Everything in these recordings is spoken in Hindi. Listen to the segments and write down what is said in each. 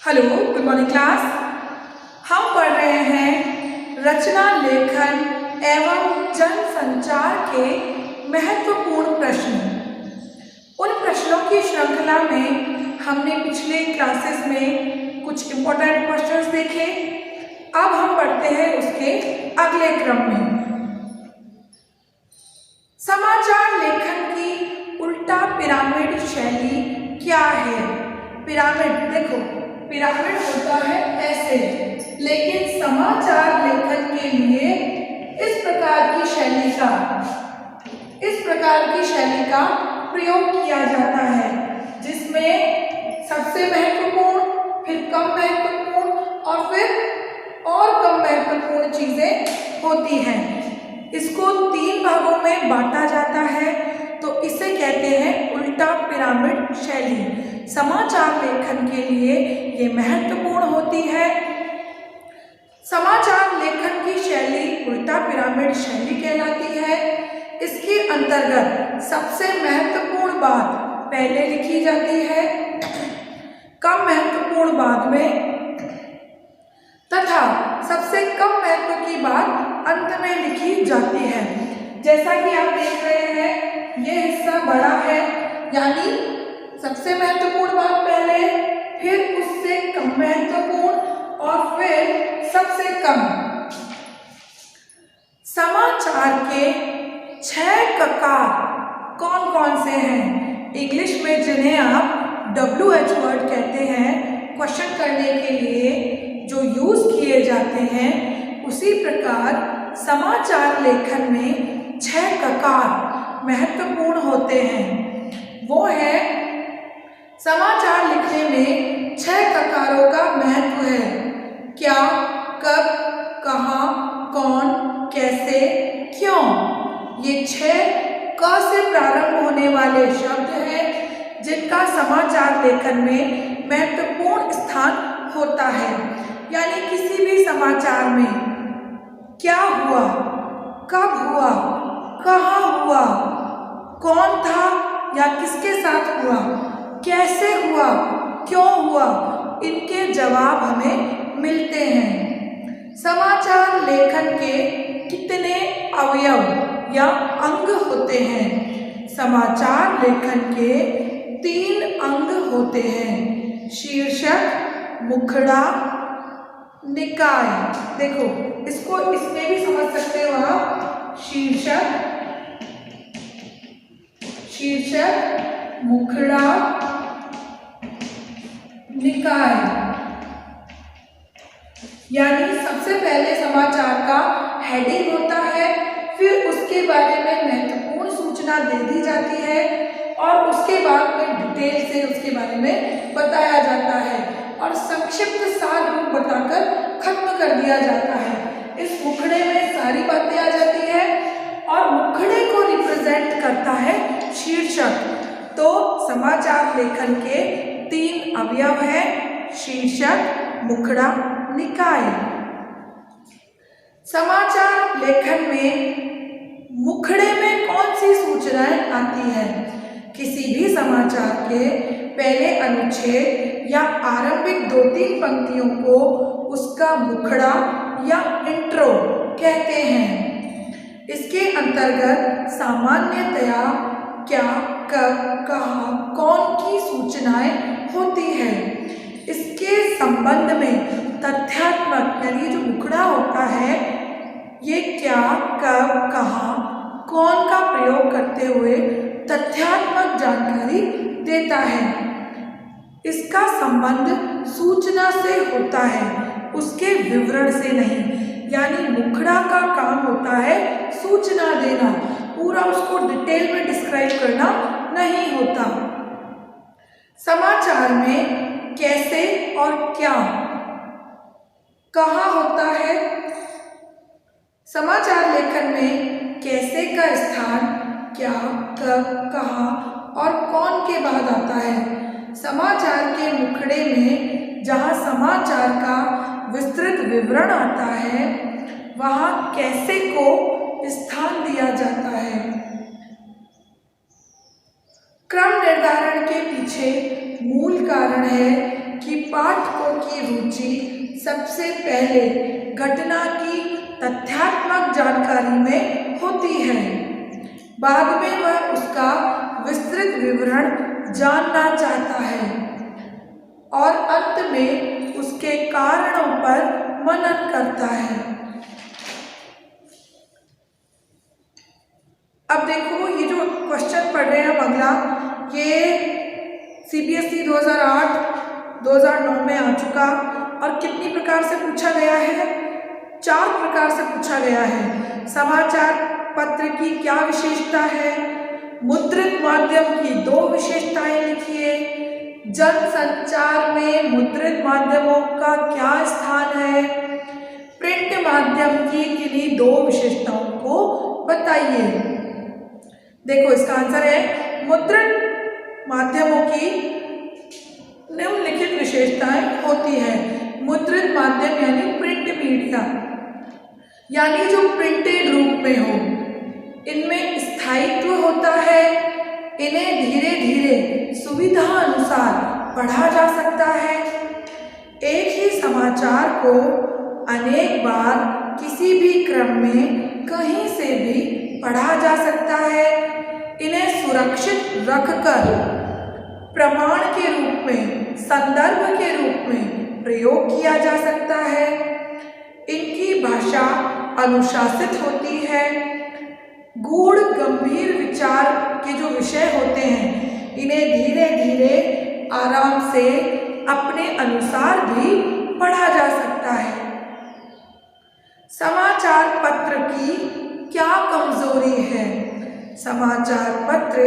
Hello, good morning class. हम पढ़ रहे हैं रचना लेखन एवं जनसंचार के महत्वपूर्ण प्रश्न। उन प्रश्नों की श्रृंखला में हमने पिछले क्लासेस में कुछ इम्पोर्टेंट क्वेश्चंस देखे। अब हम पढ़ते हैं उसके अगले क्रम में। समाचार लेखन की उल्टा पिरामिड शैली क्या है? पिरामिड, देखो पिरामिड होता है ऐसे, लेकिन समाचार लेखन के लिए इस प्रकार की शैली का प्रयोग किया जाता है, जिसमें सबसे महत्वपूर्ण, फिर कम महत्वपूर्ण और फिर और कम महत्वपूर्ण चीजें होती हैं। इसको 3 भागों में बांटा जाता है, तो इसे कहते हैं उल्टा पिरामिड शैली। समाचार लेखन के लिए ये महत्वपूर्ण होती है। समाचार लेखन की शैली उल्टा पिरामिड शैली कहलाती है। इसके अंतर्गत सबसे महत्वपूर्ण बात पहले लिखी जाती है, कम महत्वपूर्ण बाद में, तथा सबसे कम महत्व की बात अंत में लिखी जाती है। जैसा कि आप देख रहे हैं, ये हिस्सा बड़ा है, यानी सबसे महत्वपूर्ण बात पहले, फिर उससे कम महत्वपूर्ण और फिर सबसे कम। समाचार के 6 ककार कौन कौन से हैं? इंग्लिश में जिन्हें आप WH वर्ड कहते हैं, क्वेश्चन करने के लिए जो यूज किए जाते हैं, उसी प्रकार समाचार लेखन में 6 ककार महत्वपूर्ण होते हैं। वो है, समाचार लिखने में 6 ककारों का महत्व है। क्या, कब, कहाँ, कौन, कैसे, क्यों। ये 6 क से प्रारंभ होने वाले शब्द हैं, जिनका समाचार लेखन में महत्वपूर्ण स्थान होता है। यानी किसी भी समाचार में क्या हुआ, कब हुआ, कहाँ हुआ, कौन था या किसके साथ हुआ, कैसे हुआ, क्यों हुआ, इनके जवाब हमें मिलते हैं। समाचार लेखन के कितने अवयव या अंग होते हैं? समाचार लेखन के 3 अंग होते हैं, शीर्षक, मुखड़ा, निकाय। देखो, इसको इसमें भी समझ सकते हो आप, शीर्षक, मुखड़ा, निकाय। यानी सबसे पहले समाचार का हेडिंग होता है, फिर उसके बारे में महत्वपूर्ण सूचना दे दी जाती है और उसके बाद में डिटेल से उसके बारे में बताया जाता है और संक्षिप्त सार रूप बताकर खत्म कर दिया जाता है। इस मुखड़े में सारी बातें आ जाती है और मुखड़े को रिप्रेजेंट करता है शीर्षक। तो समाचार लेखन के 3 अवयव हैं, शीर्षक, मुखड़ा, निकाय। समाचार लेखन में मुखड़े में कौन सी सूचनाएं आती है? किसी भी समाचार के पहले अनुच्छेद या आरंभिक 2-3 पंक्तियों को उसका मुखड़ा या इंट्रो कहते हैं। इसके अंतर्गत सामान्यतया क्या, कब, कहाँ, कौन की सूचनाएं होती है। इसके संबंध में तथ्यात्मक, यानी जो मुखड़ा होता है, ये क्या, कब, कहाँ, कौन का प्रयोग करते हुए तथ्यात्मक जानकारी देता है। इसका संबंध सूचना से होता है, उसके विवरण से नहीं। यानी मुखड़ा का काम होता है सूचना देना, पूरा उसको डिटेल में डिस्क्राइब करना नहीं होता। समाचार में कैसे और क्या, कहाँ होता है? समाचार लेखन में कैसे का स्थान क्या, कब, कहाँ और कौन के बाद आता है। समाचार के मुखड़े में जहाँ समाचार का विस्तृत विवरण आता है, वहाँ कैसे को स्थान दिया जाता है। क्रम निर्धारण के पीछे मूल कारण है कि पाठकों की रुचि सबसे पहले घटना की तथ्यात्मक जानकारी में होती है, बाद में वह उसका विस्तृत विवरण जानना चाहता है और अंत में उसके कारणों पर मनन करता है। अब देखो ये जो क्वेश्चन पढ़ रहे हैं हम अगला, ये CBSE 2008-2009 में आ चुका और कितनी प्रकार से पूछा गया है? 4 प्रकार से पूछा गया है। समाचार पत्र की क्या विशेषता है, मुद्रित माध्यम की 2 विशेषताएं लिखिए, जनसंचार में मुद्रित माध्यमों का क्या स्थान है, प्रिंट माध्यम की किन्हीं 2 विशेषताओं को बताइए। देखो इसका आंसर है मुद्रित माध्यमों की निम्नलिखित विशेषताएं होती है। मुद्रित माध्यम यानी प्रिंट मीडिया, यानी जो प्रिंटेड रूप में हो, इनमें स्थायित्व होता है, इन्हें धीरे धीरे सुविधा अनुसार पढ़ा जा सकता है, एक ही समाचार को अनेक बार किसी भी क्रम में कहीं से भी पढ़ा जा सकता है, इन्हें सुरक्षित रखकर प्रमाण के रूप में, संदर्भ के रूप में प्रयोग किया जा सकता है, इनकी भाषा अनुशासित होती है, गूढ़ गंभीर विचार के जो विषय होते हैं इन्हें धीरे धीरे आराम से अपने अनुसार भी पढ़ा जा सकता है। समाचार पत्र की क्या कमजोरी है? समाचार पत्र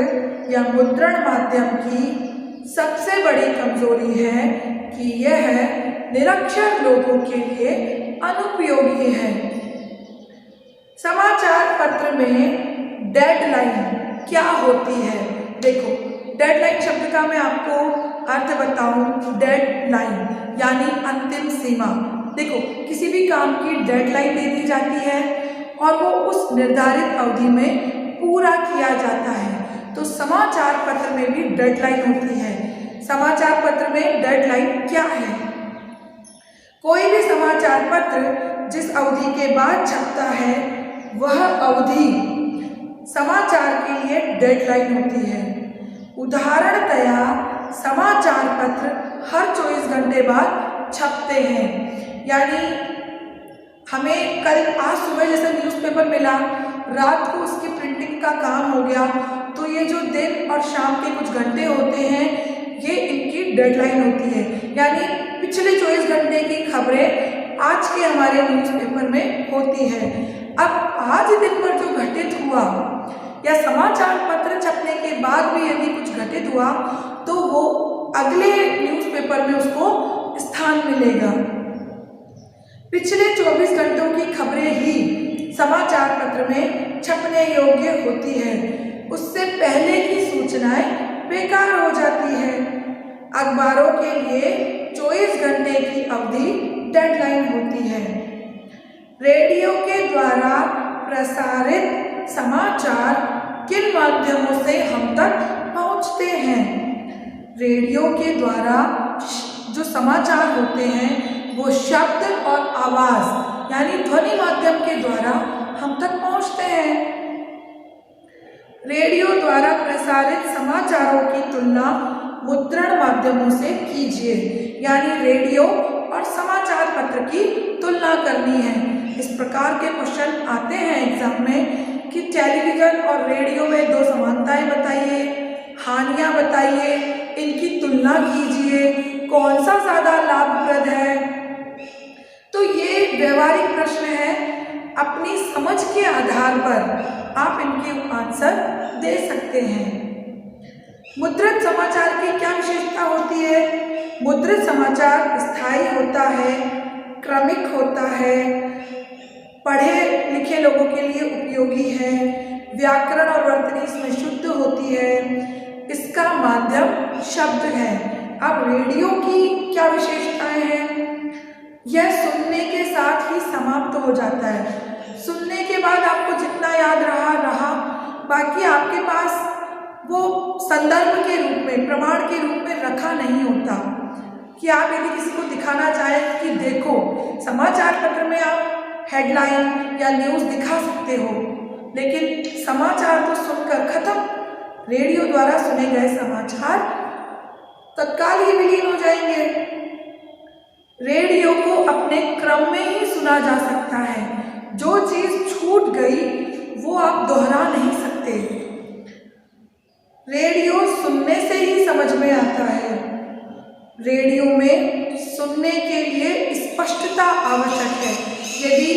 या मुद्रण माध्यम की सबसे बड़ी कमजोरी है कि यह निरक्षर लोगों के लिए अनुपयोगी है। समाचार पत्र में डेडलाइन क्या होती है? देखो डेडलाइन शब्द का मैं आपको अर्थ बताऊं। डेडलाइन यानी अंतिम सीमा। देखो किसी भी काम की डेडलाइन दे दी जाती है और वो उस निर्धारित अवधि में पूरा किया जाता है, तो समाचार पत्र में भी डेडलाइन होती है। समाचार पत्र में डेडलाइन क्या है? कोई भी समाचार पत्र जिस अवधि के बाद छपता है वह अवधि समाचार के लिए डेडलाइन होती है। उदाहरणतया समाचार पत्र हर 24 घंटे बाद छपते हैं, यानी हमें कल आज सुबह जैसे न्यूज़पेपर मिला, रात को उसकी प्रिंटिंग का काम हो गया, तो ये जो दिन और शाम के कुछ घंटे होते हैं ये इनकी डेडलाइन होती है। यानी पिछले 24 घंटे की खबरें आज के हमारे न्यूज़पेपर में होती है। अब आज दिन भर जो घटित हुआ या समाचार पत्र छपने के बाद भी यदि कुछ घटित हुआ तो वो अगले न्यूज़पेपर में उसको स्थान मिलेगा। पिछले 24 घंटों की खबरें ही समाचार पत्र में छपने योग्य होती है, उससे पहले की सूचनाएं बेकार हो जाती है। अखबारों के लिए 24 घंटे की अवधि डेडलाइन होती है। रेडियो के द्वारा प्रसारित समाचार किन माध्यमों से हम तक पहुंचते हैं? रेडियो के द्वारा जो समाचार होते हैं वो शब्द और आवाज यानी ध्वनि माध्यम के द्वारा हम तक पहुंचते हैं। रेडियो द्वारा प्रसारित समाचारों की तुलना मुद्रण माध्यमों से कीजिए, यानी रेडियो और समाचार पत्र की तुलना करनी है। इस प्रकार के क्वेश्चन आते हैं एग्जाम में कि टेलीविजन और रेडियो में 2 समानताएं बताइए, हानियां बताइए, इनकी तुलना कीजिए, कौन सा ज़्यादा लाभप्रद है। तो ये व्यवहारिक प्रश्न है, अपनी समझ के आधार पर आप इनके आंसर दे सकते हैं। मुद्रित समाचार की क्या विशेषता होती है? मुद्रित समाचार स्थायी होता है, क्रमिक होता है, पढ़े लिखे लोगों के लिए उपयोगी है, व्याकरण और वर्तनी इसमें शुद्ध होती है, इसका माध्यम शब्द है। अब रेडियो की क्या विशेषताएं हैं? यह सुनने के साथ ही समाप्त हो जाता है। सुनने के बाद आपको जितना याद रहा, बाकी आपके पास वो संदर्भ के रूप में, प्रमाण के रूप में रखा नहीं होता। कि आप यदि किसी को दिखाना चाहें कि देखो, समाचार पत्र में आप हेडलाइन या न्यूज़ दिखा सकते हो, लेकिन समाचार तो सुनकर खत्म। रेडियो द्वारा सुने गए समाचार तत्काल ही विलीन हो जाएंगे। रेडियो को अपने क्रम में ही सुना जा सकता है। जो चीज़ छूट गई वो आप दोहरा नहीं सकते। रेडियो सुनने से ही समझ में आता है। रेडियो में सुनने के लिए स्पष्टता आवश्यक है। यदि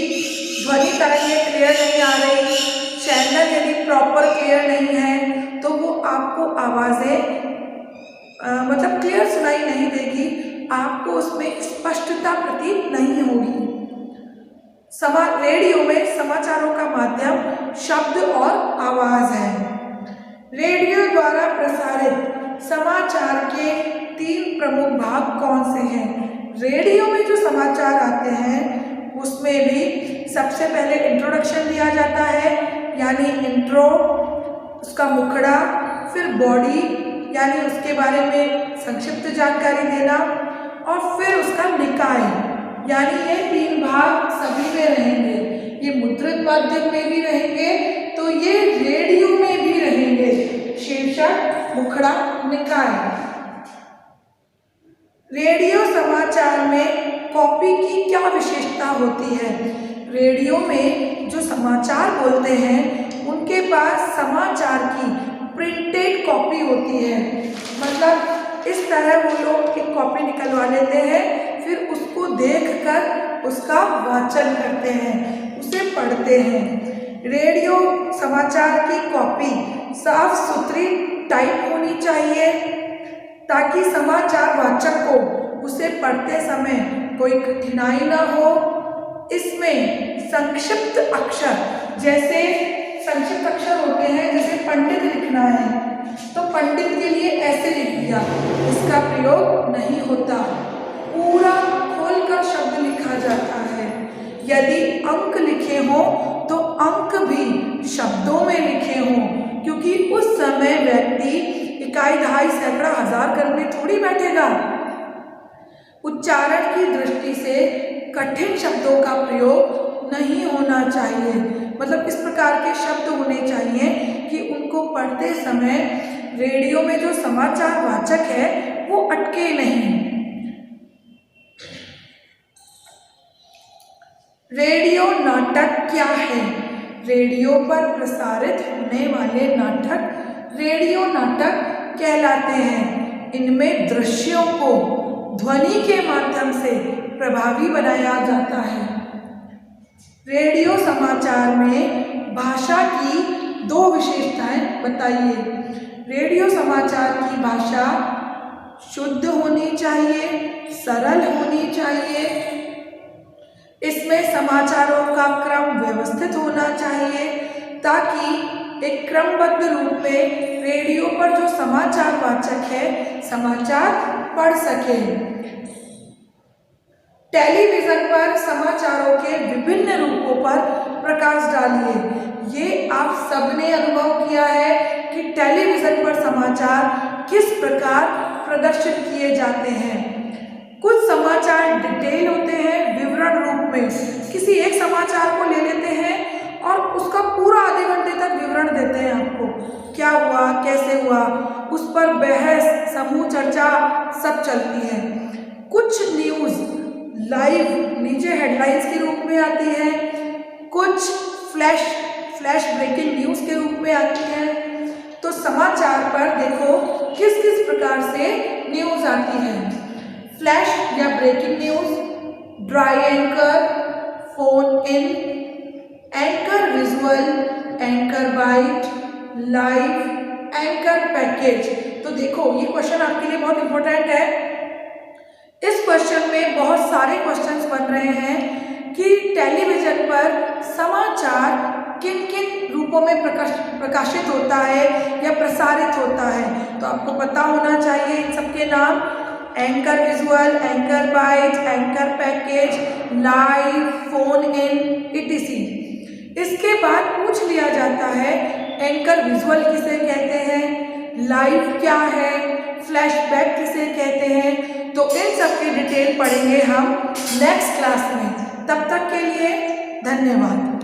ध्वनि तरंगें क्लियर नहीं आ रही, चैनल यदि प्रॉपर क्लियर नहीं है, तो वो आपको आवाज़ें मतलब क्लियर सुनाई नहीं देगी, आपको उसमें स्पष्टता प्रतीत नहीं होगी। रेडियो में समाचारों का माध्यम शब्द और आवाज़ है। रेडियो द्वारा प्रसारित समाचार के 3 प्रमुख भाग कौन से हैं? रेडियो में जो समाचार आते हैं उसमें भी सबसे पहले इंट्रोडक्शन दिया जाता है, यानी इंट्रो, उसका मुखड़ा, फिर बॉडी यानी उसके बारे में संक्षिप्त जानकारी देना, और फिर उसका निकाय, यानी ये 3 भाग सभी में रहेंगे। ये मुद्रित माध्यम में भी रहेंगे, तो ये रेडियो में भी रहेंगे। शीर्षक, मुखड़ा, निकाय। रेडियो समाचार में कॉपी की क्या विशेषता होती है? रेडियो में जो समाचार बोलते हैं उनके पास समाचार की प्रिंटेड कॉपी होती है। मतलब इस तरह वो लोग एक कॉपी निकलवा लेते हैं, फिर उसको देखकर उसका वाचन करते हैं, उसे पढ़ते हैं। रेडियो समाचार की कॉपी साफ सुथरी टाइप होनी चाहिए ताकि समाचार वाचक को उसे पढ़ते समय कोई कठिनाई ना हो। इसमें संक्षिप्त अक्षर, जैसे संक्षिप्त अक्षर होते हैं, जैसे पंडित लिखना है तो पंडित के लिए ऐसे लिख दिया, इसका प्रयोग नहीं होता। पूरा खोलकर शब्द लिखा जाता है। यदि अंक लिखे हों तो अंक भी शब्दों में लिखे हों, क्योंकि उस समय व्यक्ति इकाई, दहाई, सैकड़ा, हजार करने थोड़ी बैठेगा। उच्चारण की दृष्टि से कठिन शब्दों का प्रयोग नहीं होना चाहिए। मतलब इस प्रकार के शब्द होने चाहिए कि उनको पढ़ते समय रेडियो में जो समाचार वाचक है वो अटके नहीं। रेडियो नाटक क्या है? रेडियो पर प्रसारित होने वाले नाटक रेडियो नाटक कहलाते हैं। इनमें दृश्यों को ध्वनि के माध्यम से प्रभावी बनाया जाता है। रेडियो समाचार में भाषा की 2 विशेषताएं बताइए। रेडियो समाचार की भाषा शुद्ध होनी चाहिए, सरल होनी चाहिए। इसमें समाचारों का क्रम व्यवस्थित होना चाहिए ताकि एक क्रमबद्ध रूप में रेडियो पर जो समाचार वाचक है समाचार पढ़ सके। टेलीविज़न पर समाचारों के विभिन्न रूपों पर प्रकाश डालिए। ये आप सबने अनुभव किया है कि टेलीविज़न पर समाचार किस प्रकार प्रदर्शित किए जाते हैं। कुछ समाचार डिटेल होते हैं, विवरण रूप में। किसी एक समाचार को ले लेते हैं और उसका पूरा आधे घंटे तक विवरण देते हैं आपको, क्या हुआ, कैसे हुआ, उस पर बहस, समूह चर्चा सब चलती है। कुछ न्यूज़ लाइव नीचे हेडलाइंस के रूप में आती है, कुछ फ्लैश ब्रेकिंग न्यूज़ के रूप में आती है। तो समाचार पर देखो किस किस प्रकार से न्यूज़ आती है। फ्लैश या breaking news, dry anchor, phone in, anchor visual, anchor bite, live, anchor package. तो देखो ये क्वेश्चन आपके लिए बहुत इंपॉर्टेंट है। इस क्वेश्चन में बहुत सारे क्वेश्चंस बन रहे हैं कि टेलीविज़न पर समाचार किन किन रूपों में प्रकाशित होता है या प्रसारित होता है। तो आपको पता होना चाहिए इन सबके नाम, anchor visual, anchor bite, anchor package, live, phone in, etc। इसके बाद पूछ लिया जाता है एंकर विजुअल किसे कहते हैं, लाइव क्या है, फ्लैशबैक किसे कहते हैं, तो इन सब की डिटेल पढ़ेंगे हम नेक्स्ट क्लास में। तब तक के लिए धन्यवाद।